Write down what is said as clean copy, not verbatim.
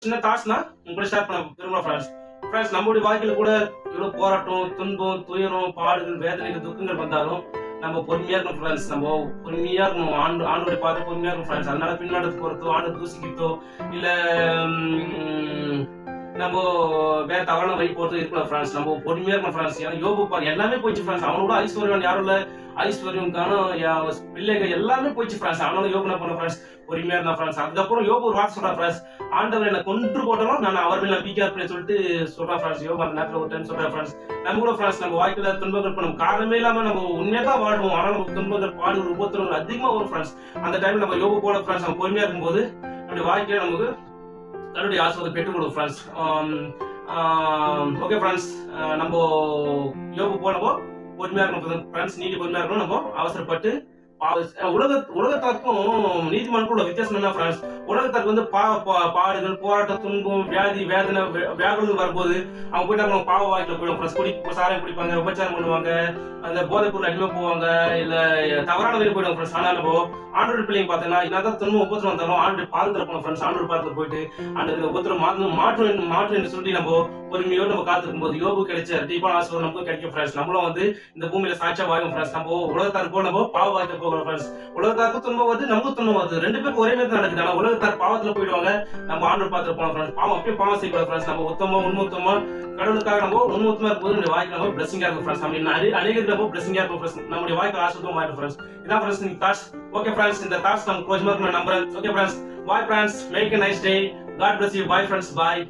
சின்ன தாட்ஸ்னா உங்களை ஷேர் பண்ண விரும்புகிறேன் ஃப்ரெண்ட்ஸ். நம்மளுடைய வாழ்க்கையில கூட இவ்வளவு போராட்டம், துன்பம், துயரம், பாடுகள், வேதனைகள், துக்கங்கள் வந்தாலும் நம்ம பொறுமையா இருக்கணும் ஃப்ரெண்ட்ஸ். நம்ம பொறுமையா இருக்கணும். ஆண்டோட பார்த்து பொறுமையா இருக்கணும் ஃப்ரெண்ட்ஸ். அதனால பின்னாடி போறதோ, ஆண்டு தூசிக்கிட்டோ இல்ல நம்ம வேற தவறான வழி போறது இருக்கலாம் ஃப்ரெண்ட்ஸ். நம்ம பொறுமையா இருக்கணும் ஃப்ரெண்ட்ஸ். ஏன்னா யோபு பாரு எல்லாமே போயிடுச்சு ஃப்ரெண்ட்ஸ். அவனோட ஐஸ்வர்யம் யாரும் இல்ல, ஐஸ்வர்யம் பிள்ளைகள் எல்லாமே போயிடுச்சு ஃப்ரெண்ட்ஸ். அவனால யோபு என்ன பண்ண ஃப்ரெண்ட்ஸ், பொறுமையா இருந்தா ஃப்ரெண்ட்ஸ். அதுக்கப்புறம் யோபு ஒரு வார்த்தை சொல்றா ஃப்ரெண்ட்ஸ், ஆண்டவர் என்ன கொன்று போட்டாலும் நான் அவர் மேல நம்பிக்கையா இருப்பேன்னு சொல்லிட்டு சொல்றான் ஃப்ரெண்ட்ஸ். யோபு அந்த நேரத்துல ஒரு டைம் சொல்றா ஃப்ரெண்ட்ஸ். நம்ம கூட ஃப்ரெண்ட்ஸ் நம்ம வாழ்க்கையில துன்பங்கள் பண்ணும் காரணமே இல்லாம நம்ம உண்மையா தான் வாழ்வோம். ஆனா நம்ம துன்பங்கள், பாடுகள், உபத்திரங்கள் அதிகமா வரும் ஃப்ரெண்ட்ஸ். அந்த டைம்ல நம்ம யோபு போல ஃப்ரெண்ட்ஸ் நம்ம பொறுமையா இருக்கும்போது நம்முடைய வாழ்க்கையில நமக்கு தன்னுடைய ஆசீர்வாதத்தை பெற்றுக் கொடுக்கும் ஃப்ரெண்ட்ஸ். ஓகே ஃப்ரெண்ட்ஸ், நம்ம யோபு போனப்போ பொறுமையா இருக்கணும் ஃப்ரெண்ட்ஸ். நீதி பொறுமையா இருக்கணும். நம்ம அவசரப்பட்டு உலகத்தாருக்கும் நீதிமன்றம் உள்ள வித்தியாசம் என்ன ஃப்ரெண்ட்ஸ், உலகத்தாருக்கு வந்து பாடுகள், போராட்டம், துன்பம், வியாதி, வேதனை, வியாகுலம் வரும்போது அவங்க போயிட்டு அவங்க பாவ வாழ்க்கையில போயிடும் ஃப்ரெண்ட்ஸ். சாராயம் குடிப்பாங்க, உபச்சாரம் பண்ணுவாங்க, அந்த போதைப் பொருள் அடிமை போவாங்க, இல்ல தவறான வழி போயிடும் ஃப்ரெண்ட்ஸ். ஆனா நம்ம ஆண்டோட பிள்ளைங்க பார்த்தீங்கன்னா என்னதான் துன்பம் உபத்திரம் வந்தாலும் ஆண்டு பாதத்துல போனோம் ஃப்ரெண்ட்ஸ். ஆண்டோட பாதத்துல போயிட்டு அந்த உபத்திரம் மாற்றம் என்று சொல்லி நம்ம பொறுமையோடு நம்ம காத்திருக்கும் போது யோபு கிடைச்ச டீப்பான ஆசீர்வாதம் நமக்கு கிடைக்கும் ஃப்ரெண்ட்ஸ். நம்மளும் வந்து இந்த பூமியில சாட்சியா வாழும் ஃப்ரெண்ட்ஸ். நம்ம உலகத்தாருக்கு போய் நம்ம பாவ வாழ்க்கை போகிறோம் ஃப்ரெண்ட்ஸ். உலகத்தாருக்கு துன்பம் வருது, நமக்கு துன்பம் வருது, ரெண்டு பேருக்கு ஒரே மாதிரி நடக்குது. ஆனா உலகத்தார் பாவத்துல போயிடுவாங்க, நம்ம ஆண்டோட பாத்திர போனோம் ஃப்ரெண்ட்ஸ். பாவம் அப்படியே பாவம் செய்யக்கூடாது ஃப்ரெண்ட்ஸ். நம்ம உத்தமமா உண்மத்தமா கடவுளுக்காக நம்ம உண்மத்தமா இருக்கும்போது நம்முடைய வாழ்க்கை நம்ம பிளஸிங்கா இருக்கும் ஃப்ரெண்ட்ஸ். நம்ம அநேகருக்கு நம்ம பிளஸிங்கா இருக்கும் ஃப்ரெண்ட்ஸ். நம்முடைய வாழ்க்கை ஆசீர்வாதமா இருக்கும் ஃப்ரெண்ட்ஸ். இதான் ஃப்ரெண்ட்ஸ் நீங்க தாட்ஸ். ஓகே ஃப்ரெண்ட்ஸ், இந்த தாட்ஸ் நம்ம கொஞ்சமா நான் நம்புறேன். Okay friends, bye friends, make a nice day. God bless you. Bye friends, bye.